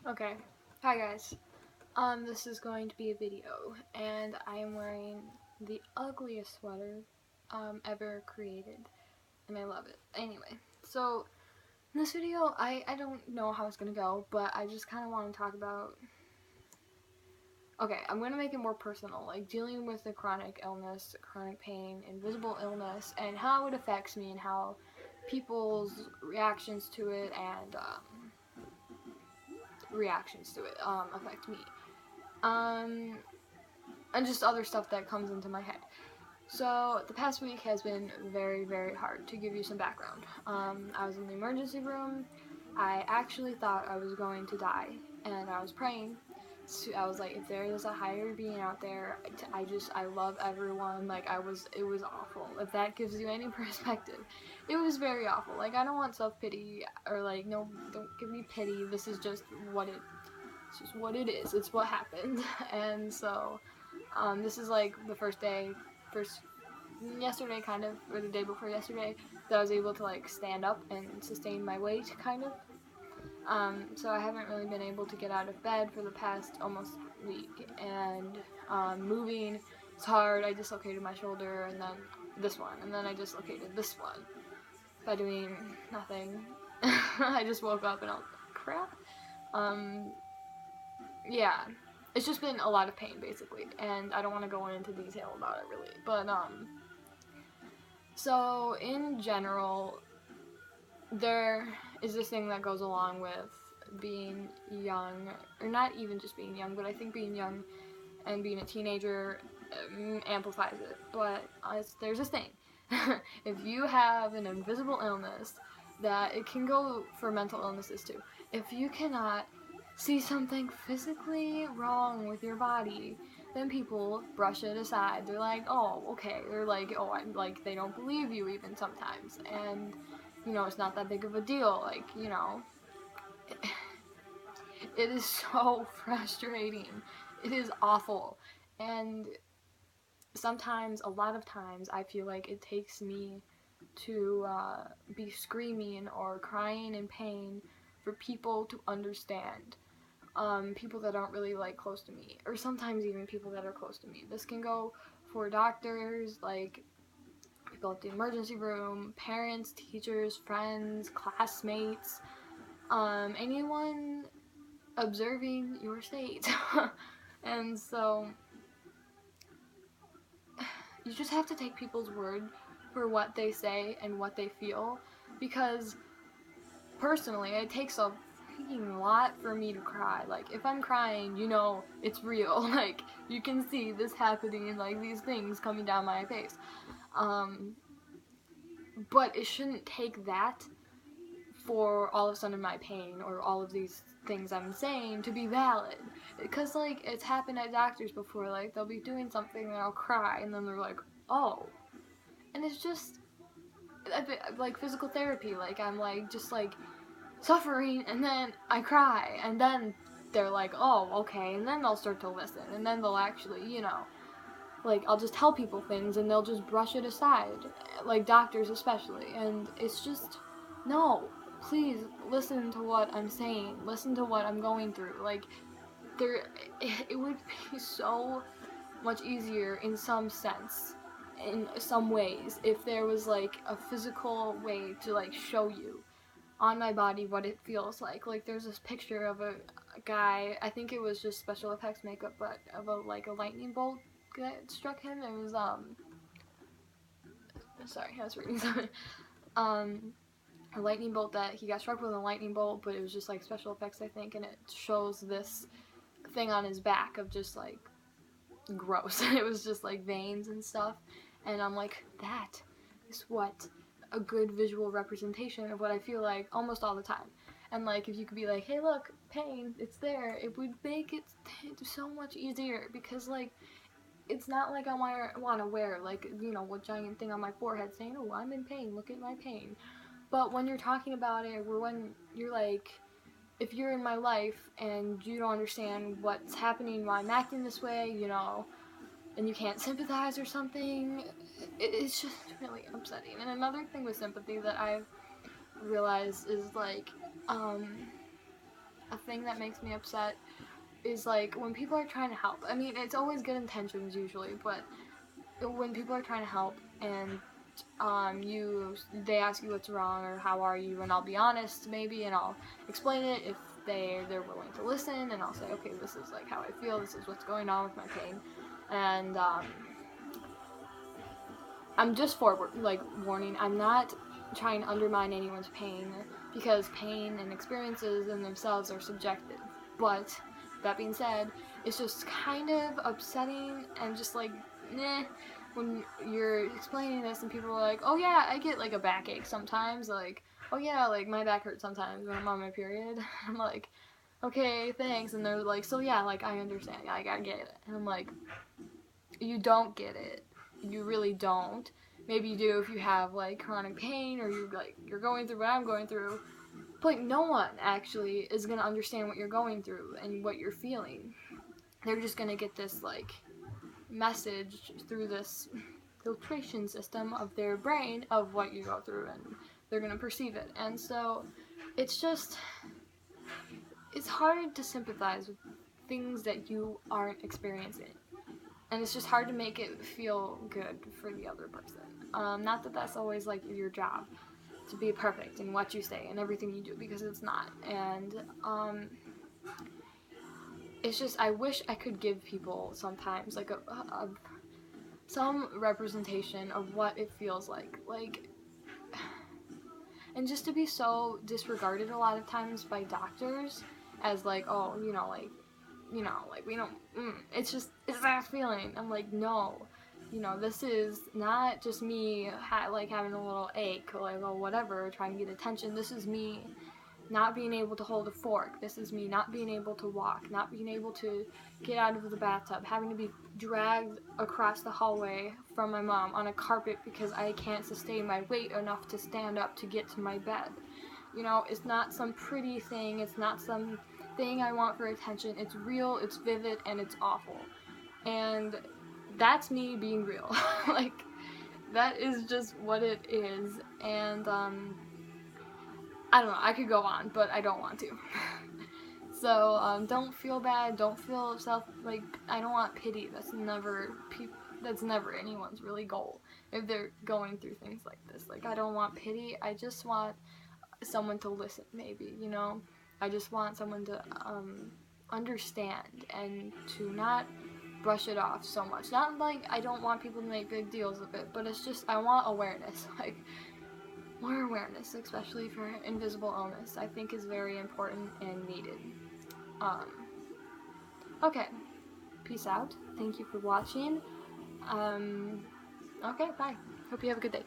Okay. Hi guys. This is going to be a video, and I am wearing the ugliest sweater ever created, and I love it. Anyway, so in this video, I don't know how it's gonna go, but I just kind of want to talk about. Okay, I'm gonna make it more personal, like dealing with the chronic illness, chronic pain, invisible illness, and how it affects me, and how people's reactions to it and affect me. Um, and just other stuff that comes into my head. So the past week has been very, very hard. To give you some background, I was in the emergency room. I actually thought I was going to die, and I was praying. So I was like, if there is a higher being out there, I love everyone. Like it was awful. If that gives you any perspective, it was very awful. Like I don't want self-pity or like, no, don't give me pity. This is just it's just what it is. It's what happened, and so this is like the yesterday kind of, or the day before yesterday, that I was able to like stand up and sustain my weight kind of. So I haven't really been able to get out of bed for the past almost week, and moving is hard. I dislocated my shoulder, and then this one, and then I dislocated this one by doing nothing. I just woke up and I was like, crap. Um, yeah, it's just been a lot of pain basically, and I don't want to go into detail about it really, but so in general, there is this thing that goes along with being young, or not even just being young, but I think being young and being a teenager amplifies it. But there's this thing: if you have an invisible illness, that it can go for mental illnesses too. If you cannot see something physically wrong with your body, then people brush it aside. They're like, oh, okay. They're like, oh, I'm like, they don't believe you even sometimes. And, it's not that big of a deal. Like, it is so frustrating. It is awful. And sometimes, a lot of times, I feel like it takes me to be screaming or crying in pain for people to understand. People that aren't really like close to me, or sometimes even people that are close to me. This can go for doctors, like people at the emergency room, parents, teachers, friends, classmates, anyone observing your state. And so you just have to take people's word for what they say and what they feel, because personally, it takes a freaking lot for me to cry. Like, if I'm crying, it's real. Like, you can see this happening, like, these things coming down my face. Um, but it shouldn't take that for all of a sudden my pain or all of these things I'm saying to be valid. Because, like, it's happened at doctors before. Like, they'll be doing something and I'll cry, and then they're like, oh. And it's just, like, physical therapy. Like, I'm, like, just, like, suffering, and then I cry, and then they're like, oh, okay, and then they'll start to listen, and then they'll actually, like, I'll just tell people things, and they'll just brush it aside, like doctors especially, and it's just, no, please, listen to what I'm saying, listen to what I'm going through, like, it would be so much easier in some sense, in some ways, if there was, like, a physical way to, like, show you on my body what it feels like. Like, there's this picture of a guy, I think it was just special effects makeup, but of a lightning bolt that struck him. It was sorry, I was reading something. Um a lightning bolt, that he got struck with a lightning bolt, but it was just like special effects, I think, and it shows this thing on his back of just like gross. It was just like veins and stuff, and I'm like, that is what a good visual representation of what I feel like almost all the time. And like, if you could be like, hey, look, pain, it's there, it would make it so much easier, because like, it's not like I want to wear like, a giant thing on my forehead saying, oh, I'm in pain, look at my pain. But when you're talking about it, or when you're like, if you're in my life and you don't understand what's happening, why I'm acting this way, and you can't sympathize or something, it's just really upsetting. And another thing with sympathy that I've realized is like, a thing that makes me upset is like when people are trying to help. I mean, it's always good intentions usually, but when people are trying to help and they ask you what's wrong or how are you, and I'll be honest maybe, and I'll explain it if they're willing to listen, and I'll say, okay, this is like how I feel, this is what's going on with my pain, and I'm just warning, I'm not trying to undermine anyone's pain, because pain and experiences in themselves are subjective. But that being said, it's just kind of upsetting and just like, when you're explaining this and people are like, oh yeah, I get like a backache sometimes, like, oh yeah, like my back hurts sometimes when I'm on my period. I'm like, okay, thanks, and they're like, so yeah, like I understand, like I get it, and I'm like, you don't get it. You really don't. Maybe you do if you have like chronic pain or you're going through what I'm going through. But like, no one actually is gonna understand what you're going through and what you're feeling. They're just gonna get this like message through this filtration system of their brain of what you go through, and they're gonna perceive it. And so it's hard to sympathize with things that you aren't experiencing. And it's just hard to make it feel good for the other person. Not that that's always like your job to be perfect in what you say and everything you do, because it's not. And it's just, I wish I could give people sometimes like some representation of what it feels like, and just to be so disregarded a lot of times by doctors as like, oh, like we don't, it's that feeling. I'm like, no, this is not just me having a little ache, or like, oh, whatever, trying to get attention. This is me not being able to hold a fork. This is me not being able to walk, not being able to get out of the bathtub, having to be dragged across the hallway from my mom on a carpet because I can't sustain my weight enough to stand up to get to my bed. It's not some pretty thing. It's not some thing I want for attention. It's real, it's vivid, and it's awful. And that's me being real. Like, that is just what it is. And I don't know, I could go on, but I don't want to. So don't feel bad, don't feel I don't want pity. That's never anyone's really goal if they're going through things like this. Like, I don't want pity, I just want someone to listen, maybe, I just want someone to understand and to not brush it off so much. Not like I don't want people to make big deals of it, but it's just I want awareness. Like, more awareness, especially for invisible illness, I think is very important and needed. Okay, peace out. Thank you for watching. Okay, bye. Hope you have a good day.